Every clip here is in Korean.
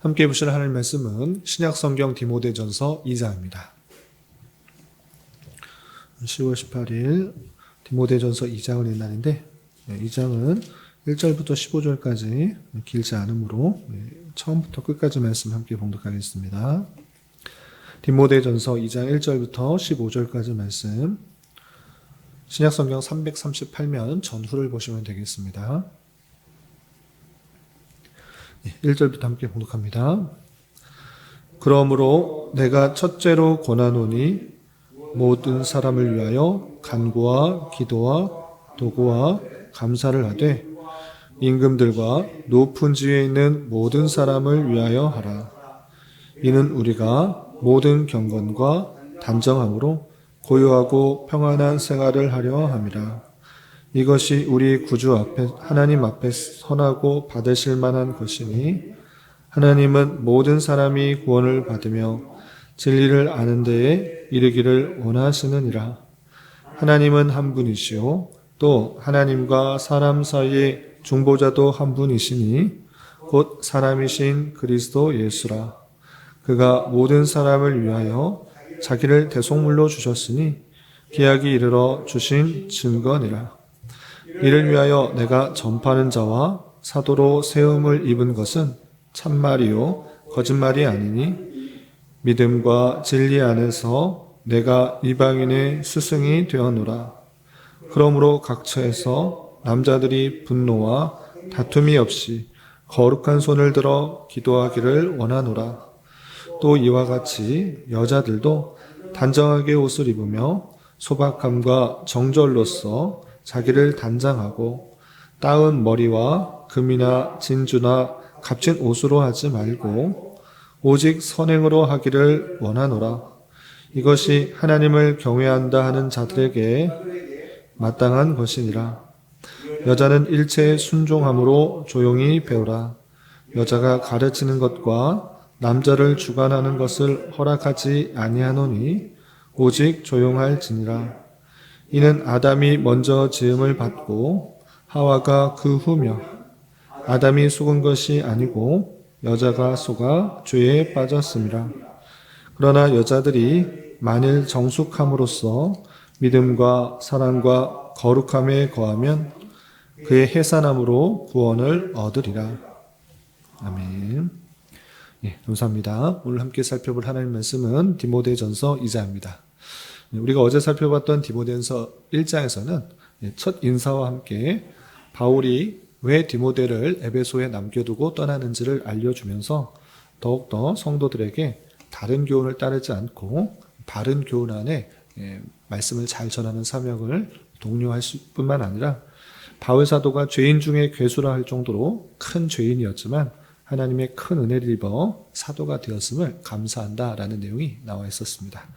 함께 보실 하나님 말씀은 신약성경 디모데전서 2장입니다. 10월 18일 디모데전서 2장을 읽는데 2장은 1절부터 15절까지 길지 않으므로 처음부터 끝까지 말씀 함께 봉독하겠습니다. 디모데전서 2장 1절부터 15절까지 말씀, 신약성경 338면 전후를 보시면 되겠습니다. 1절부터 함께 봉독합니다. 그러므로 내가 첫째로 권하노니 모든 사람을 위하여 간구와 기도와 도구와 감사를 하되 임금들과 높은 지위에 있는 모든 사람을 위하여 하라. 이는 우리가 모든 경건과 단정함으로 고요하고 평안한 생활을 하려 함이라. 이것이 우리 구주 앞에 하나님 앞에 선하고 받으실 만한 것이니 하나님은 모든 사람이 구원을 받으며 진리를 아는 데에 이르기를 원하시느니라. 하나님은 한 분이시요 또 하나님과 사람 사이의 중보자도 한 분이시니 곧 사람이신 그리스도 예수라. 그가 모든 사람을 위하여 자기를 대속물로 주셨으니 기약이 이르러 주신 증거니라. 이를 위하여 내가 전파하는 자와 사도로 세움을 입은 것은 참말이요 거짓말이 아니니 믿음과 진리 안에서 내가 이방인의 스승이 되었노라. 그러므로 각처에서 남자들이 분노와 다툼이 없이 거룩한 손을 들어 기도하기를 원하노라. 또 이와 같이 여자들도 단정하게 옷을 입으며 소박함과 정절로서 자기를 단장하고 따은 머리와 금이나 진주나 값진 옷으로 하지 말고 오직 선행으로 하기를 원하노라. 이것이 하나님을 경외한다 하는 자들에게 마땅한 것이니라. 여자는 일체에 순종함으로 조용히 배우라. 여자가 가르치는 것과 남자를 주관하는 것을 허락하지 아니하노니 오직 조용할지니라. 이는 아담이 먼저 지음을 받고 하와가 그 후며 아담이 속은 것이 아니고 여자가 속아 죄에 빠졌음이라. 그러나 여자들이 만일 정숙함으로써 믿음과 사랑과 거룩함에 거하면 그의 해산함으로 구원을 얻으리라. 아멘. 감사합니다. 오늘 함께 살펴볼 하나님 말씀은 디모데전서 2장입니다. 우리가 어제 살펴봤던 디모데전서 1장에서는 첫 인사와 함께 바울이 왜 디모데를 에베소에 남겨두고 떠나는지를 알려주면서 더욱더 성도들에게 다른 교훈을 따르지 않고 바른 교훈 안에 말씀을 잘 전하는 사명을 독려할 뿐만 아니라 바울 사도가 죄인 중에 괴수라 할 정도로 큰 죄인이었지만 하나님의 큰 은혜를 입어 사도가 되었음을 감사한다라는 내용이 나와 있었습니다.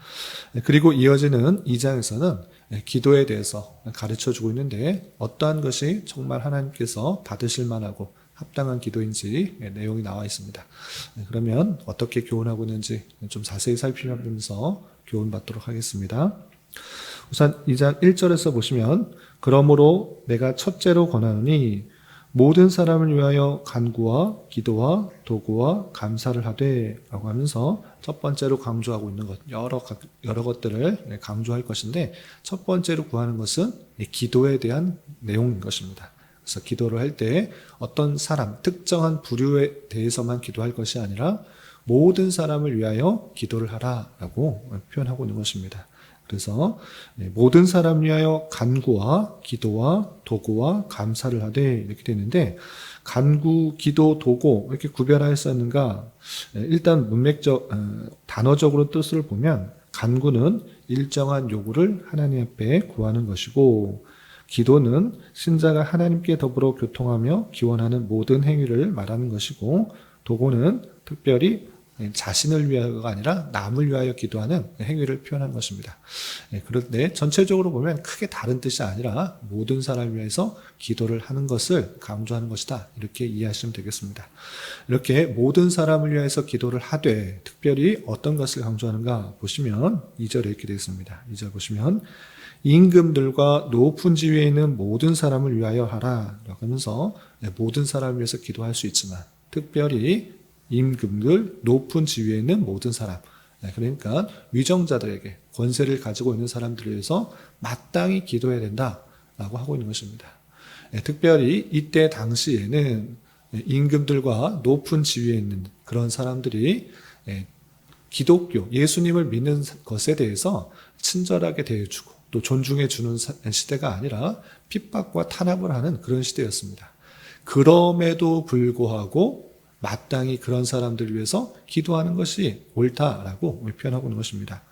그리고 이어지는 2장에서는 기도에 대해서 가르쳐주고 있는데 어떠한 것이 정말 하나님께서 받으실 만하고 합당한 기도인지 내용이 나와 있습니다. 그러면 어떻게 교훈하고 있는지 좀 자세히 살피면서 교훈받도록 하겠습니다. 우선 2장 1절에서 보시면 그러므로 내가 첫째로 권하노니 모든 사람을 위하여 간구와 기도와 도구와 감사를 하되 라고 하면서 첫 번째로 강조하고 있는 것, 여러 것들을 강조할 것인데 첫 번째로 구하는 것은 기도에 대한 내용인 것입니다. 그래서 기도를 할 때 어떤 사람, 특정한 부류에 대해서만 기도할 것이 아니라 모든 사람을 위하여 기도를 하라라고 표현하고 있는 것입니다. 그래서 모든 사람을 위하여 간구와 기도와 도구와 감사를 하되 이렇게 되는데 간구, 기도, 도구 이렇게 구별하였었는가? 일단 문맥적 단어적으로 뜻을 보면 간구는 일정한 요구를 하나님 앞에 구하는 것이고 기도는 신자가 하나님께 더불어 교통하며 기원하는 모든 행위를 말하는 것이고 도구는 특별히 자신을 위하여가 아니라 남을 위하여 기도하는 행위를 표현하는 것입니다. 그런데 전체적으로 보면 크게 다른 뜻이 아니라 모든 사람을 위해서 기도를 하는 것을 강조하는 것이다. 이렇게 이해하시면 되겠습니다. 이렇게 모든 사람을 위해서 기도를 하되 특별히 어떤 것을 강조하는가 보시면 2절에 이렇게 되어 있습니다. 2절 보시면 임금들과 높은 지위에 있는 모든 사람을 위하여 하라 라고 하면서 모든 사람을 위해서 기도할 수 있지만 특별히 임금들, 높은 지위에 있는 모든 사람, 그러니까 위정자들에게 권세를 가지고 있는 사람들을 위해서 마땅히 기도해야 된다라고 하고 있는 것입니다. 특별히 이때 당시에는 임금들과 높은 지위에 있는 그런 사람들이 기독교, 예수님을 믿는 것에 대해서 친절하게 대해주고 또 존중해주는 시대가 아니라 핍박과 탄압을 하는 그런 시대였습니다. 그럼에도 불구하고 마땅히 그런 사람들을 위해서 기도하는 것이 옳다라고 표현하고 있는 것입니다.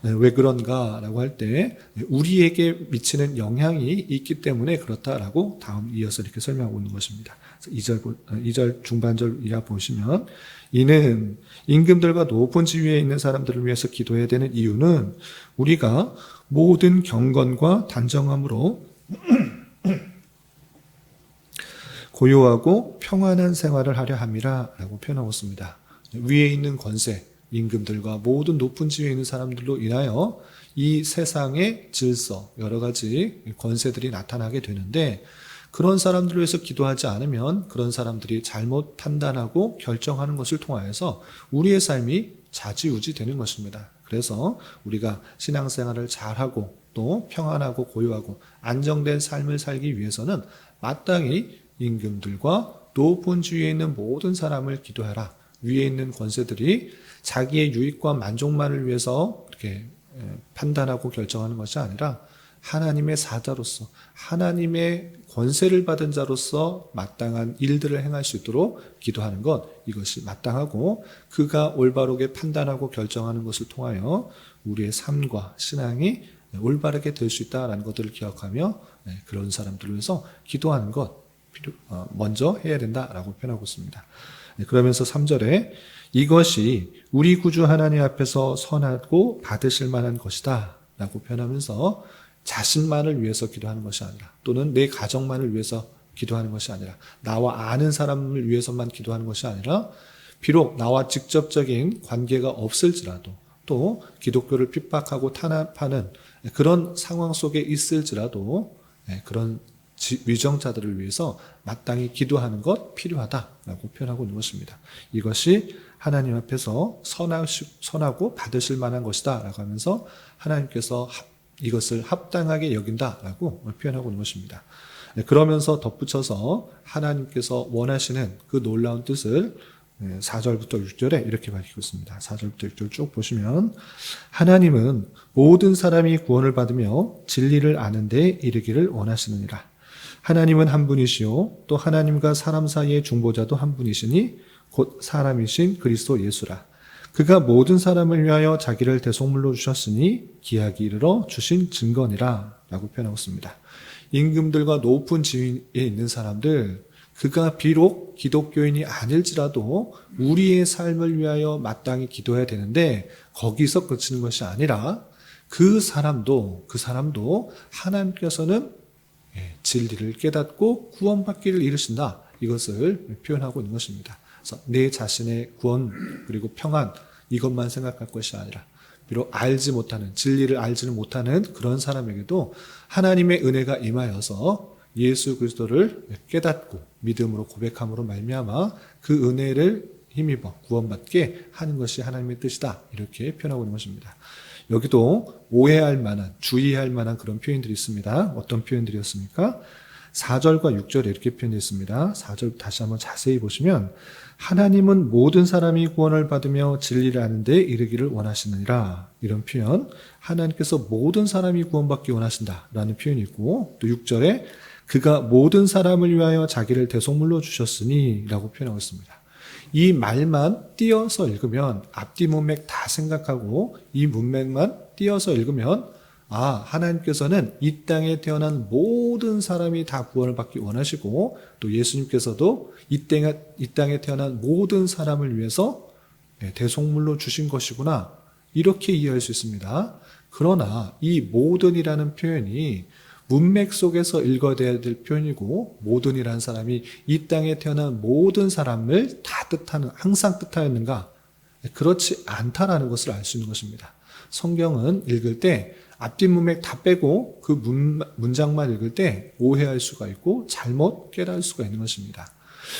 왜 그런가라고 할 때 우리에게 미치는 영향이 있기 때문에 그렇다라고 다음 이어서 이렇게 설명하고 있는 것입니다. 2절 중반절 이하 보시면 이는 임금들과 높은 지위에 있는 사람들을 위해서 기도해야 되는 이유는 우리가 모든 경건과 단정함으로 고요하고 평안한 생활을 하려 함이라 라고 표현하고 있습니다. 위에 있는 권세, 임금들과 모든 높은 지위에 있는 사람들로 인하여 이 세상의 질서, 여러 가지 권세들이 나타나게 되는데 그런 사람들을 위해서 기도하지 않으면 그런 사람들이 잘못 판단하고 결정하는 것을 통하여서 우리의 삶이 좌지우지 되는 것입니다. 그래서 우리가 신앙생활을 잘하고 또 평안하고 고요하고 안정된 삶을 살기 위해서는 마땅히 임금들과 높은 지위에 있는 모든 사람을 기도하라. 위에 있는 권세들이 자기의 유익과 만족만을 위해서 이렇게 판단하고 결정하는 것이 아니라 하나님의 사자로서 하나님의 권세를 받은 자로서 마땅한 일들을 행할 수 있도록 기도하는 것, 이것이 마땅하고 그가 올바르게 판단하고 결정하는 것을 통하여 우리의 삶과 신앙이 올바르게 될 수 있다는 것들을 기억하며 그런 사람들을 위해서 기도하는 것 먼저 해야 된다라고 표현하고 있습니다. 그러면서 3절에 이것이 우리 구주 하나님 앞에서 선하고 받으실 만한 것이다 라고 표현하면서 자신만을 위해서 기도하는 것이 아니라 또는 내 가정만을 위해서 기도하는 것이 아니라 나와 아는 사람을 위해서만 기도하는 것이 아니라 비록 나와 직접적인 관계가 없을지라도 또 기독교를 핍박하고 탄압하는 그런 상황 속에 있을지라도 그런 위정자들을 위해서 마땅히 기도하는 것 필요하다라고 표현하고 있는 것입니다. 이것이 하나님 앞에서 선하고 받으실 만한 것이다 라고 하면서 하나님께서 이것을 합당하게 여긴다라고 표현하고 있는 것입니다. 그러면서 덧붙여서 하나님께서 원하시는 그 놀라운 뜻을 4절부터 6절에 이렇게 밝히고 있습니다. 4절부터 6절 쭉 보시면 하나님은 모든 사람이 구원을 받으며 진리를 아는 데 이르기를 원하시느니라. 하나님은 한 분이시요 또 하나님과 사람 사이의 중보자도 한 분이시니 곧 사람이신 그리스도 예수라. 그가 모든 사람을 위하여 자기를 대속물로 주셨으니 기약이 이르러 주신 증거니라 라고 표현하고 있습니다. 임금들과 높은 지위에 있는 사람들, 그가 비록 기독교인이 아닐지라도 우리의 삶을 위하여 마땅히 기도해야 되는데 거기서 그치는 것이 아니라 그 사람도 하나님께서는 진리를 깨닫고 구원받기를 이르신다. 이것을 표현하고 있는 것입니다. 그래서 내 자신의 구원 그리고 평안 이것만 생각할 것이 아니라 비록 알지 못하는 진리를 알지는 못하는 그런 사람에게도 하나님의 은혜가 임하여서 예수 그리스도를 깨닫고 믿음으로 고백함으로 말미암아 그 은혜를 힘입어 구원받게 하는 것이 하나님의 뜻이다. 이렇게 표현하고 있는 것입니다. 여기도 오해할 만한, 주의할 만한 그런 표현들이 있습니다. 어떤 표현들이었습니까? 4절과 6절에 이렇게 표현되어 있습니다. 4절 다시 한번 자세히 보시면 하나님은 모든 사람이 구원을 받으며 진리를 아는 데 이르기를 원하시느니라. 이런 표현, 하나님께서 모든 사람이 구원받기 원하신다라는 표현이 있고 또 6절에 그가 모든 사람을 위하여 자기를 대속물로 주셨으니 라고 표현하고 있습니다. 이 말만 띄어서 읽으면 앞뒤 문맥 다 생각하고 이 문맥만 띄어서 읽으면 하나님께서는 이 땅에 태어난 모든 사람이 다 구원을 받기 원하시고 또 예수님께서도 이 땅에 태어난 모든 사람을 위해서 대속물로 주신 것이구나 이렇게 이해할 수 있습니다. 그러나 이 모든이라는 표현이 문맥 속에서 읽어야 될 표현이고 모든이라는 사람이 이 땅에 태어난 모든 사람을 다 뜻하는 항상 뜻하였는가? 그렇지 않다라는 것을 알 수 있는 것입니다. 성경은 읽을 때 앞뒤 문맥 다 빼고 그 문장만 읽을 때 오해할 수가 있고 잘못 깨달을 수가 있는 것입니다.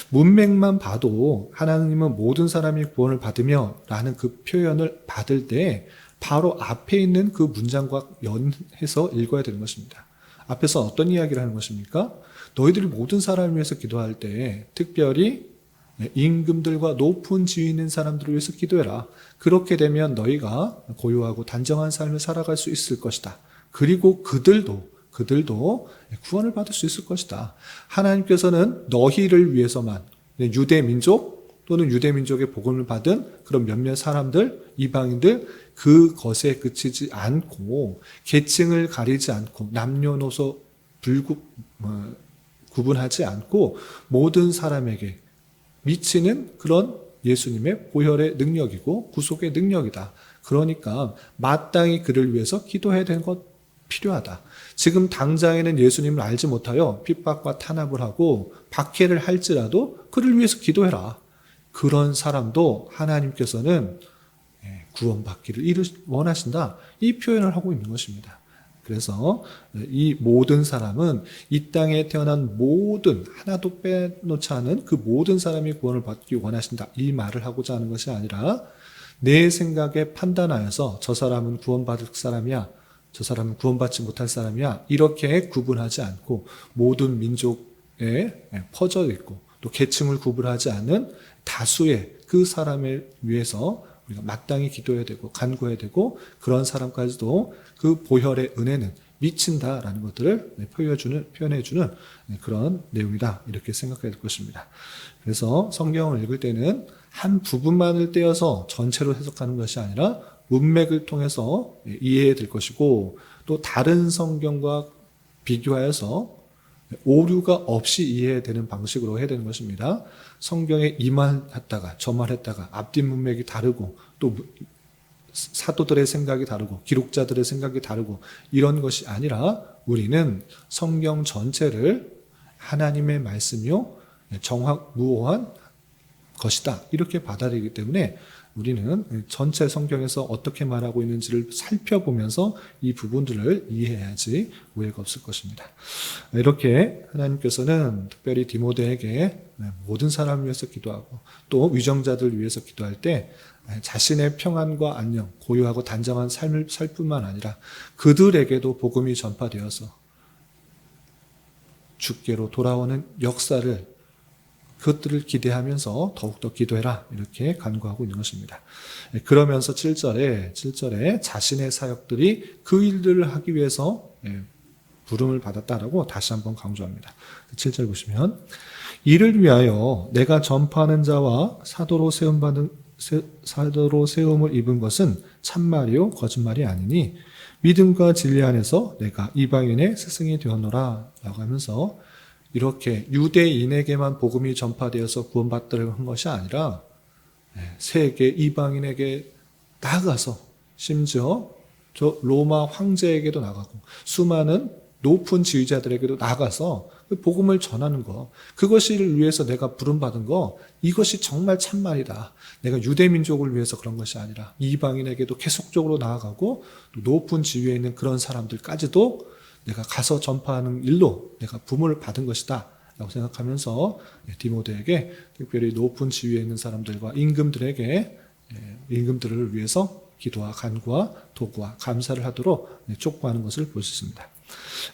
문맥만 봐도 하나님은 모든 사람이 구원을 받으며 라는 그 표현을 받을 때 바로 앞에 있는 그 문장과 연해서 읽어야 되는 것입니다. 앞에서 어떤 이야기를 하는 것입니까? 너희들이 모든 사람을 위해서 기도할 때 특별히 임금들과 높은 지위 있는 사람들을 위해서 기도해라. 그렇게 되면 너희가 고요하고 단정한 삶을 살아갈 수 있을 것이다. 그리고 그들도 구원을 받을 수 있을 것이다. 하나님께서는 너희를 위해서만 유대 민족 또는 유대 민족의 복음을 받은 그런 몇몇 사람들, 이방인들 그것에 그치지 않고 계층을 가리지 않고 남녀노소 구분하지 않고 모든 사람에게 미치는 그런 예수님의 보혈의 능력이고 구속의 능력이다. 그러니까 마땅히 그를 위해서 기도해야 되는 것 필요하다. 지금 당장에는 예수님을 알지 못하여 핍박과 탄압을 하고 박해를 할지라도 그를 위해서 기도해라. 그런 사람도 하나님께서는 구원받기를 원하신다. 이 표현을 하고 있는 것입니다. 그래서 이 모든 사람은 이 땅에 태어난 모든 하나도 빼놓지 않은 그 모든 사람이 구원을 받기 원하신다. 이 말을 하고자 하는 것이 아니라 내 생각에 판단하여서 저 사람은 구원받을 사람이야. 저 사람은 구원받지 못할 사람이야. 이렇게 구분하지 않고 모든 민족에 퍼져 있고 또 계층을 구분하지 않은 다수의 그 사람을 위해서 우리가 마땅히 기도해야 되고 간구해야 되고 그런 사람까지도 그 보혈의 은혜는 미친다라는 것들을 표현해주는 그런 내용이다. 이렇게 생각해야 될 것입니다. 그래서 성경을 읽을 때는 한 부분만을 떼어서 전체로 해석하는 것이 아니라 문맥을 통해서 이해해야 될 것이고 또 다른 성경과 비교하여서 오류가 없이 이해해야 되는 방식으로 해야 되는 것입니다. 성경에 이 말했다가 저 말했다가 앞뒤 문맥이 다르고 또 사도들의 생각이 다르고 기록자들의 생각이 다르고 이런 것이 아니라 우리는 성경 전체를 하나님의 말씀이요 정확무오한 것이다 이렇게 받아들이기 때문에 우리는 전체 성경에서 어떻게 말하고 있는지를 살펴보면서 이 부분들을 이해해야지 오해가 없을 것입니다. 이렇게 하나님께서는 특별히 디모데에게 모든 사람을 위해서 기도하고 또 위정자들을 위해서 기도할 때 자신의 평안과 안녕, 고요하고 단정한 삶을 살 뿐만 아니라 그들에게도 복음이 전파되어서 주께로 돌아오는 역사를 그것들을 기대하면서 더욱더 기도해라 이렇게 간구하고 있는 것입니다. 그러면서 7절에 자신의 사역들이 그 일들을 하기 위해서 부름을 받았다라고 다시 한번 강조합니다. 7절 보시면 이를 위하여 내가 전파하는 자와 사도로 세움을 입은 것은 참말이요 거짓말이 아니니 믿음과 진리 안에서 내가 이방인의 스승이 되었노라 라고 하면서 이렇게 유대인에게만 복음이 전파되어서 구원받도록 한 것이 아니라 세계 이방인에게 나아가서 심지어 저 로마 황제에게도 나가고 수많은 높은 지휘자들에게도 나가서 그 복음을 전하는 거 그것을 위해서 내가 부름받은 거 이것이 정말 참말이다. 내가 유대민족을 위해서 그런 것이 아니라 이방인에게도 계속적으로 나아가고 높은 지위에 있는 그런 사람들까지도 내가 가서 전파하는 일로 내가 부름을 받은 것이다 라고 생각하면서 디모데에게 특별히 높은 지위에 있는 사람들과 임금들을 위해서 기도와 간구와 도구와 감사를 하도록 촉구하는 것을 볼 수 있습니다.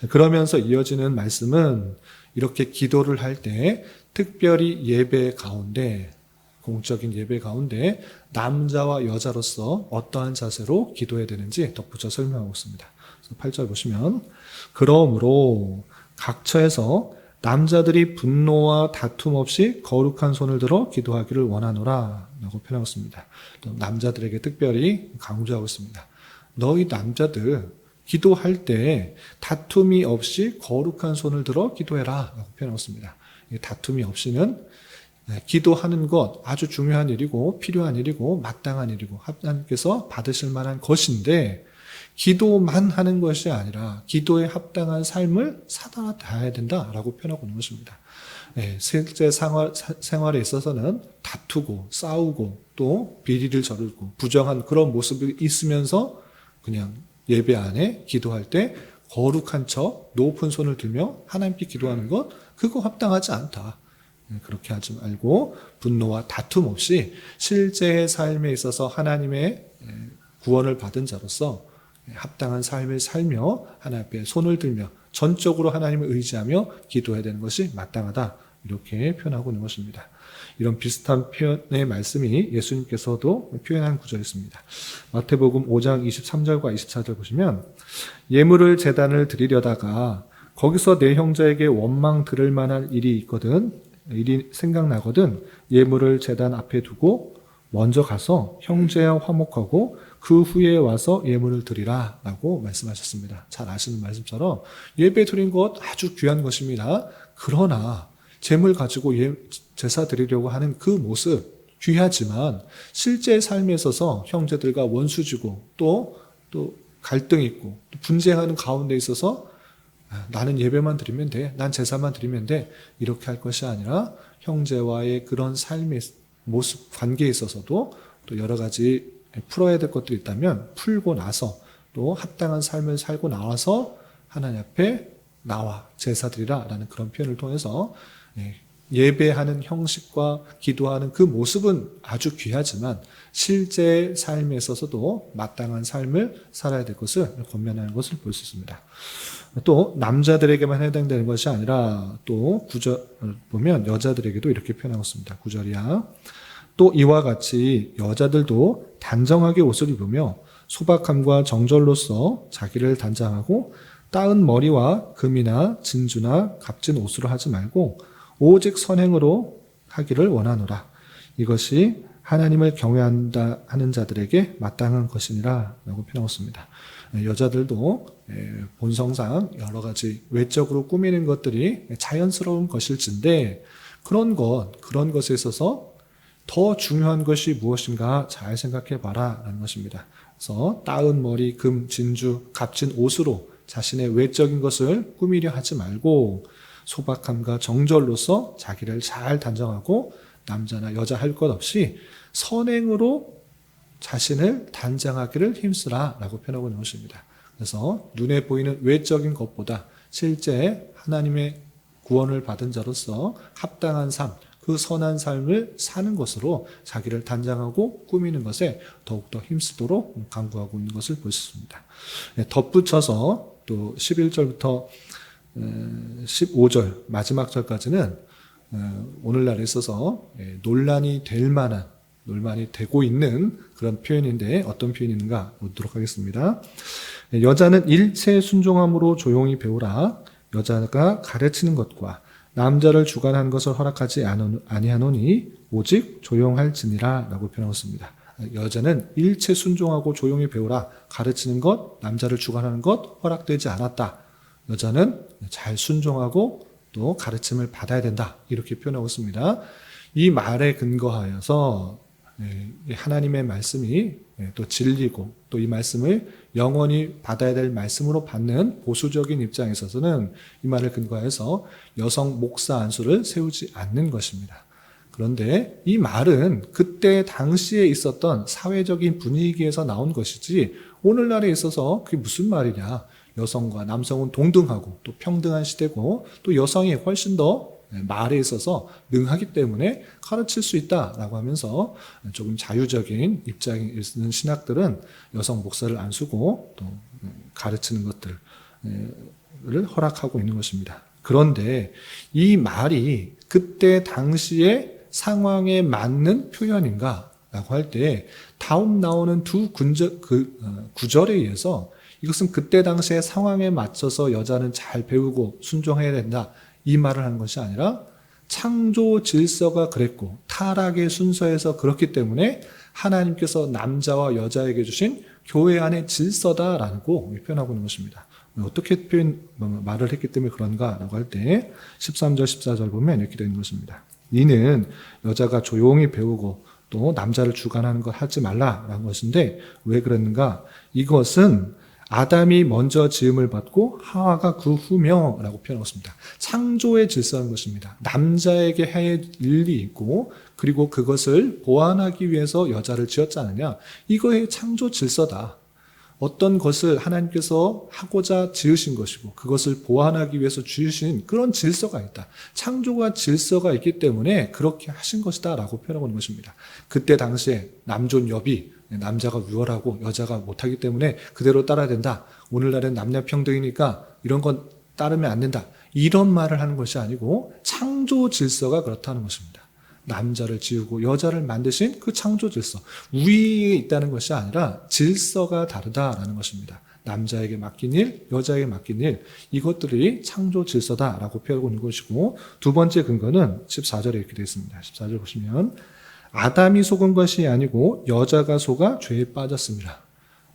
그러면서 이어지는 말씀은 이렇게 기도를 할 때 특별히 예배 가운데 공적인 예배 가운데 남자와 여자로서 어떠한 자세로 기도해야 되는지 덧붙여 설명하고 있습니다. 8절 보시면 그러므로 각처에서 남자들이 분노와 다툼 없이 거룩한 손을 들어 기도하기를 원하노라 라고 표현하고 있습니다. 또 남자들에게 특별히 강조하고 있습니다. 너희 남자들 기도할 때 다툼이 없이 거룩한 손을 들어 기도해라 라고 표현하고 있습니다. 다툼이 없이는 기도하는 것 아주 중요한 일이고 필요한 일이고 마땅한 일이고 하나님께서 받으실 만한 것인데 기도만 하는 것이 아니라 기도에 합당한 삶을 살아야 된다라고 표현하고 있는 것입니다. 실제 생활에 있어서는 다투고 싸우고 또 비리를 저르고 부정한 그런 모습이 있으면서 그냥 예배 안에 기도할 때 거룩한 척 높은 손을 들며 하나님께 기도하는 것 그거 합당하지 않다. 그렇게 하지 말고 분노와 다툼 없이 실제의 삶에 있어서 하나님의 구원을 받은 자로서 합당한 삶을 살며 하나님 앞에 손을 들며 전적으로 하나님을 의지하며 기도해야 되는 것이 마땅하다. 이렇게 표현하고 있는 것입니다. 이런 비슷한 표현의 말씀이 예수님께서도 표현한 구절이 있습니다. 마태복음 5장 23절과 24절 보시면 예물을 제단을 드리려다가 거기서 내 형제에게 원망 들을 만한 일이 생각나거든 예물을 제단 앞에 두고 먼저 가서 형제와 화목하고 그 후에 와서 예물을 드리라 라고 말씀하셨습니다. 잘 아시는 말씀처럼 예배 드린 것 아주 귀한 것입니다. 그러나 재물 가지고 제사 드리려고 하는 그 모습 귀하지만 실제 삶에 있어서 형제들과 원수지고 또 갈등 있고 또 분쟁하는 가운데 있어서 나는 예배만 드리면 돼. 난 제사만 드리면 돼. 이렇게 할 것이 아니라 형제와의 그런 삶의 모습, 관계에 있어서도 또 여러 가지 풀어야 될 것들이 있다면 풀고 나서 또 합당한 삶을 살고 나와서 하나님 앞에 나와 제사 드리라 라는 그런 표현을 통해서 예배하는 형식과 기도하는 그 모습은 아주 귀하지만 실제 삶에 있어서도 마땅한 삶을 살아야 될 것을 권면하는 것을 볼 수 있습니다. 또 남자들에게만 해당되는 것이 아니라 또 구절 보면 여자들에게도 이렇게 표현하고 있습니다. 9절이야. 또 이와 같이 여자들도 단정하게 옷을 입으며 소박함과 정절로서 자기를 단장하고 따은 머리와 금이나 진주나 값진 옷으로 하지 말고 오직 선행으로 하기를 원하노라. 이것이 하나님을 경외한다 하는 자들에게 마땅한 것이니라 라고 표현했습니다. 여자들도 본성상 여러 가지 외적으로 꾸미는 것들이 자연스러운 것일진데 그런 것에 있어서 더 중요한 것이 무엇인가 잘 생각해 봐라 라는 것입니다. 그래서 따은 머리, 금, 진주, 값진 옷으로 자신의 외적인 것을 꾸미려 하지 말고 소박함과 정절로서 자기를 잘 단정하고 남자나 여자 할 것 없이 선행으로 자신을 단장하기를 힘쓰라 라고 표현하고 있는 것입니다. 그래서 눈에 보이는 외적인 것보다 실제 하나님의 구원을 받은 자로서 합당한 삶, 그 선한 삶을 사는 것으로 자기를 단장하고 꾸미는 것에 더욱더 힘쓰도록 강구하고 있는 것을 볼 수 있습니다. 덧붙여서 또 11절부터 15절 마지막 절까지는 오늘날에 있어서 논란이 되고 있는 그런 표현인데 어떤 표현인가 보도록 하겠습니다. 여자는 일체 순종함으로 조용히 배우라. 여자가 가르치는 것과 남자를 주관하는 것을 허락하지 아니하노니 오직 조용할지니라 라고 표현하고 있습니다. 여자는 일체 순종하고 조용히 배우라. 가르치는 것, 남자를 주관하는 것 허락되지 않았다. 여자는 잘 순종하고 또 가르침을 받아야 된다. 이렇게 표현하고 있습니다. 이 말에 근거하여서 하나님의 말씀이 또 진리고 또 이 말씀을 영원히 받아야 될 말씀으로 받는 보수적인 입장에 있어서는 이 말을 근거해서 여성 목사 안수를 세우지 않는 것입니다. 그런데 이 말은 그때 당시에 있었던 사회적인 분위기에서 나온 것이지 오늘날에 있어서 그게 무슨 말이냐. 여성과 남성은 동등하고 또 평등한 시대고 또 여성이 훨씬 더 말에 있어서 능하기 때문에 가르칠 수 있다라고 하면서 조금 자유적인 입장에 있는 신학들은 여성 목사를 안 쓰고 또 가르치는 것들을 허락하고 있는 것입니다. 그런데 이 말이 그때 당시의 상황에 맞는 표현인가 라고 할 때 다음 나오는 두 구절에 의해서 이것은 그때 당시의 상황에 맞춰서 여자는 잘 배우고 순종해야 된다. 이 말을 하는 것이 아니라 창조 질서가 그랬고 타락의 순서에서 그렇기 때문에 하나님께서 남자와 여자에게 주신 교회 안의 질서다라고 표현하고 있는 것입니다. 어떻게 말을 했기 때문에 그런가라고 할 때 13절 14절 보면 이렇게 되는 것입니다. 이는 여자가 조용히 배우고 또 남자를 주관하는 걸 하지 말라라는 것인데 왜 그랬는가? 이것은 아담이 먼저 지음을 받고 하와가 그 후며 라고 표현하고 있습니다. 창조의 질서인 것입니다. 남자에게 할 일이 있고 그리고 그것을 보완하기 위해서 여자를 지었지 않느냐. 이거의 창조 질서다. 어떤 것을 하나님께서 하고자 지으신 것이고 그것을 보완하기 위해서 지으신 그런 질서가 있다. 창조가 질서가 있기 때문에 그렇게 하신 것이다 라고 표현하고 있는 것입니다. 그때 당시에 남존여비, 남자가 유월하고 여자가 못하기 때문에 그대로 따라야 된다. 오늘날은 남녀평등이니까 이런 건 따르면 안 된다. 이런 말을 하는 것이 아니고 창조 질서가 그렇다는 것입니다. 남자를 지우고 여자를 만드신 그 창조 질서, 위에 있다는 것이 아니라 질서가 다르다라는 것입니다. 남자에게 맡긴 일, 여자에게 맡긴 일, 이것들이 창조 질서다라고 표현하고 있는 것이고, 두 번째 근거는 14절에 이렇게 되어 있습니다. 14절 보시면 아담이 속은 것이 아니고 여자가 속아 죄에 빠졌습니다.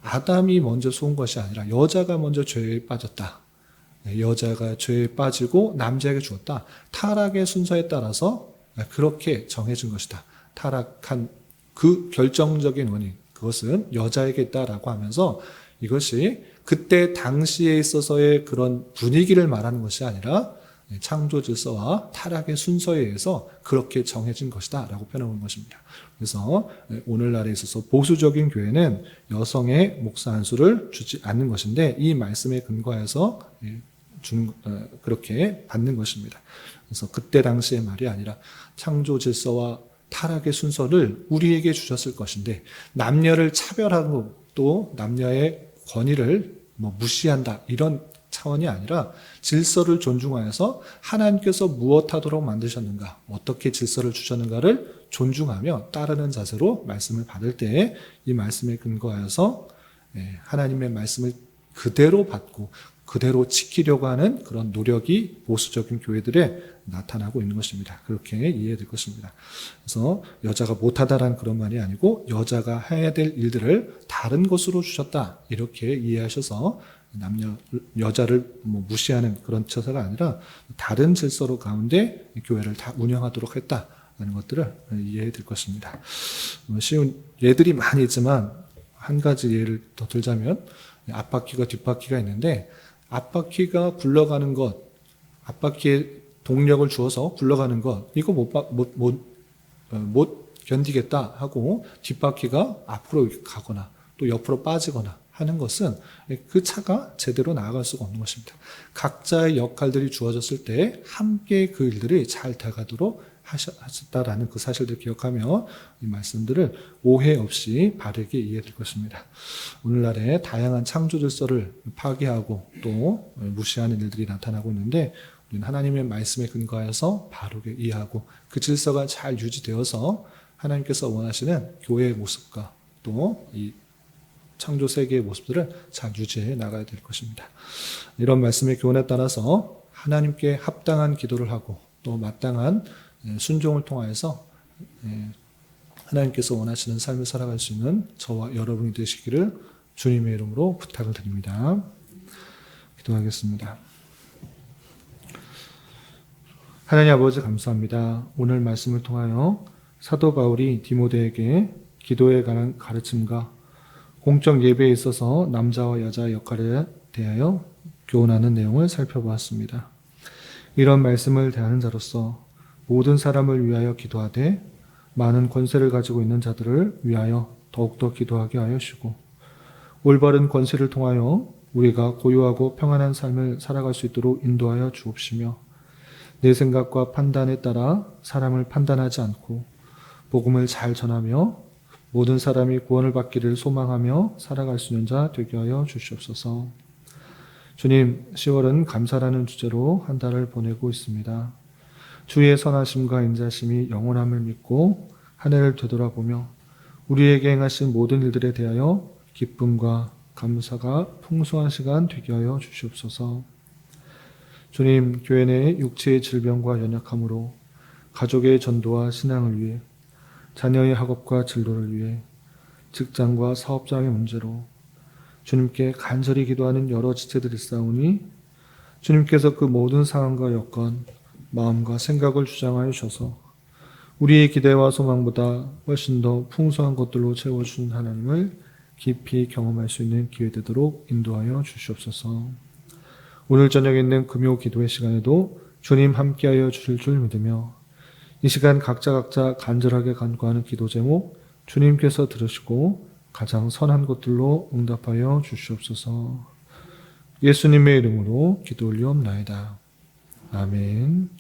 아담이 먼저 속은 것이 아니라 여자가 먼저 죄에 빠졌다. 여자가 죄에 빠지고 남자에게 주었다. 타락의 순서에 따라서 그렇게 정해진 것이다. 타락한 그 결정적인 원인, 그것은 여자에게 있다라고 하면서 이것이 그때 당시에 있어서의 그런 분위기를 말하는 것이 아니라 창조 질서와 타락의 순서에 의해서 그렇게 정해진 것이다 라고 표현하는 것입니다. 그래서 오늘날에 있어서 보수적인 교회는 여성의 목사 안수를 주지 않는 것인데 이 말씀에 근거해서 그렇게 받는 것입니다. 그래서 그때 당시의 말이 아니라 창조 질서와 타락의 순서를 우리에게 주셨을 것인데 남녀를 차별하고 또 남녀의 권위를 무시한다 이런 차원이 아니라 질서를 존중하여서 하나님께서 무엇하도록 만드셨는가, 어떻게 질서를 주셨는가를 존중하며 따르는 자세로 말씀을 받을 때에 이 말씀에 근거하여서 하나님의 말씀을 그대로 받고 그대로 지키려고 하는 그런 노력이 보수적인 교회들에 나타나고 있는 것입니다. 그렇게 이해될 것입니다. 그래서 여자가 못하다라는 그런 말이 아니고 여자가 해야 될 일들을 다른 것으로 주셨다. 이렇게 이해하셔서 여자를 무시하는 그런 처사가 아니라 다른 질서로 가운데 교회를 다 운영하도록 했다라는 것들을 이해해야 될 것입니다. 쉬운 예들이 많이 있지만 한 가지 예를 더 들자면 앞바퀴가 뒷바퀴가 있는데 앞바퀴가 굴러가는 것, 앞바퀴에 동력을 주어서 굴러가는 것, 이거 못 견디겠다 하고 뒷바퀴가 앞으로 가거나 또 옆으로 빠지거나 하는 것은 그 차가 제대로 나아갈 수가 없는 것입니다. 각자의 역할들이 주어졌을 때 함께 그 일들이 잘 돼가도록 하셨다라는 그 사실들을 기억하며 이 말씀들을 오해 없이 바르게 이해될 것입니다. 오늘날에 다양한 창조 질서를 파괴하고 또 무시하는 일들이 나타나고 있는데 우리는 하나님의 말씀에 근거해서 바르게 이해하고 그 질서가 잘 유지되어서 하나님께서 원하시는 교회의 모습과 또 이 창조 세계의 모습들을 잘 유지해 나가야 될 것입니다. 이런 말씀의 교훈에 따라서 하나님께 합당한 기도를 하고 또 마땅한 순종을 통하여서 하나님께서 원하시는 삶을 살아갈 수 있는 저와 여러분이 되시기를 주님의 이름으로 부탁을 드립니다. 기도하겠습니다. 하나님 아버지 감사합니다. 오늘 말씀을 통하여 사도 바울이 디모데에게 기도에 관한 가르침과 공적 예배에 있어서 남자와 여자의 역할에 대하여 교훈하는 내용을 살펴보았습니다. 이런 말씀을 대하는 자로서 모든 사람을 위하여 기도하되 많은 권세를 가지고 있는 자들을 위하여 더욱더 기도하게 하여 주시고 올바른 권세를 통하여 우리가 고요하고 평안한 삶을 살아갈 수 있도록 인도하여 주옵시며 내 생각과 판단에 따라 사람을 판단하지 않고 복음을 잘 전하며 모든 사람이 구원을 받기를 소망하며 살아갈 수 있는 자 되게 하여 주시옵소서. 주님, 10월은 감사라는 주제로 한 달을 보내고 있습니다. 주의 선하심과 인자심이 영원함을 믿고 한 해를 되돌아보며 우리에게 행하신 모든 일들에 대하여 기쁨과 감사가 풍성한 시간 되게 하여 주시옵소서. 주님, 교회 내 육체의 질병과 연약함으로 가족의 전도와 신앙을 위해 자녀의 학업과 진로를 위해 직장과 사업장의 문제로 주님께 간절히 기도하는 여러 지체들이 있사오니 주님께서 그 모든 상황과 여건, 마음과 생각을 주장하여 주셔서 우리의 기대와 소망보다 훨씬 더 풍성한 것들로 채워주신 하나님을 깊이 경험할 수 있는 기회 되도록 인도하여 주시옵소서. 오늘 저녁에 있는 금요 기도의 시간에도 주님 함께하여 주실 줄 믿으며 이 시간 각자 간절하게 간구하는 기도 제목 주님께서 들으시고 가장 선한 것들로 응답하여 주시옵소서. 예수님의 이름으로 기도 올리옵나이다. 아멘.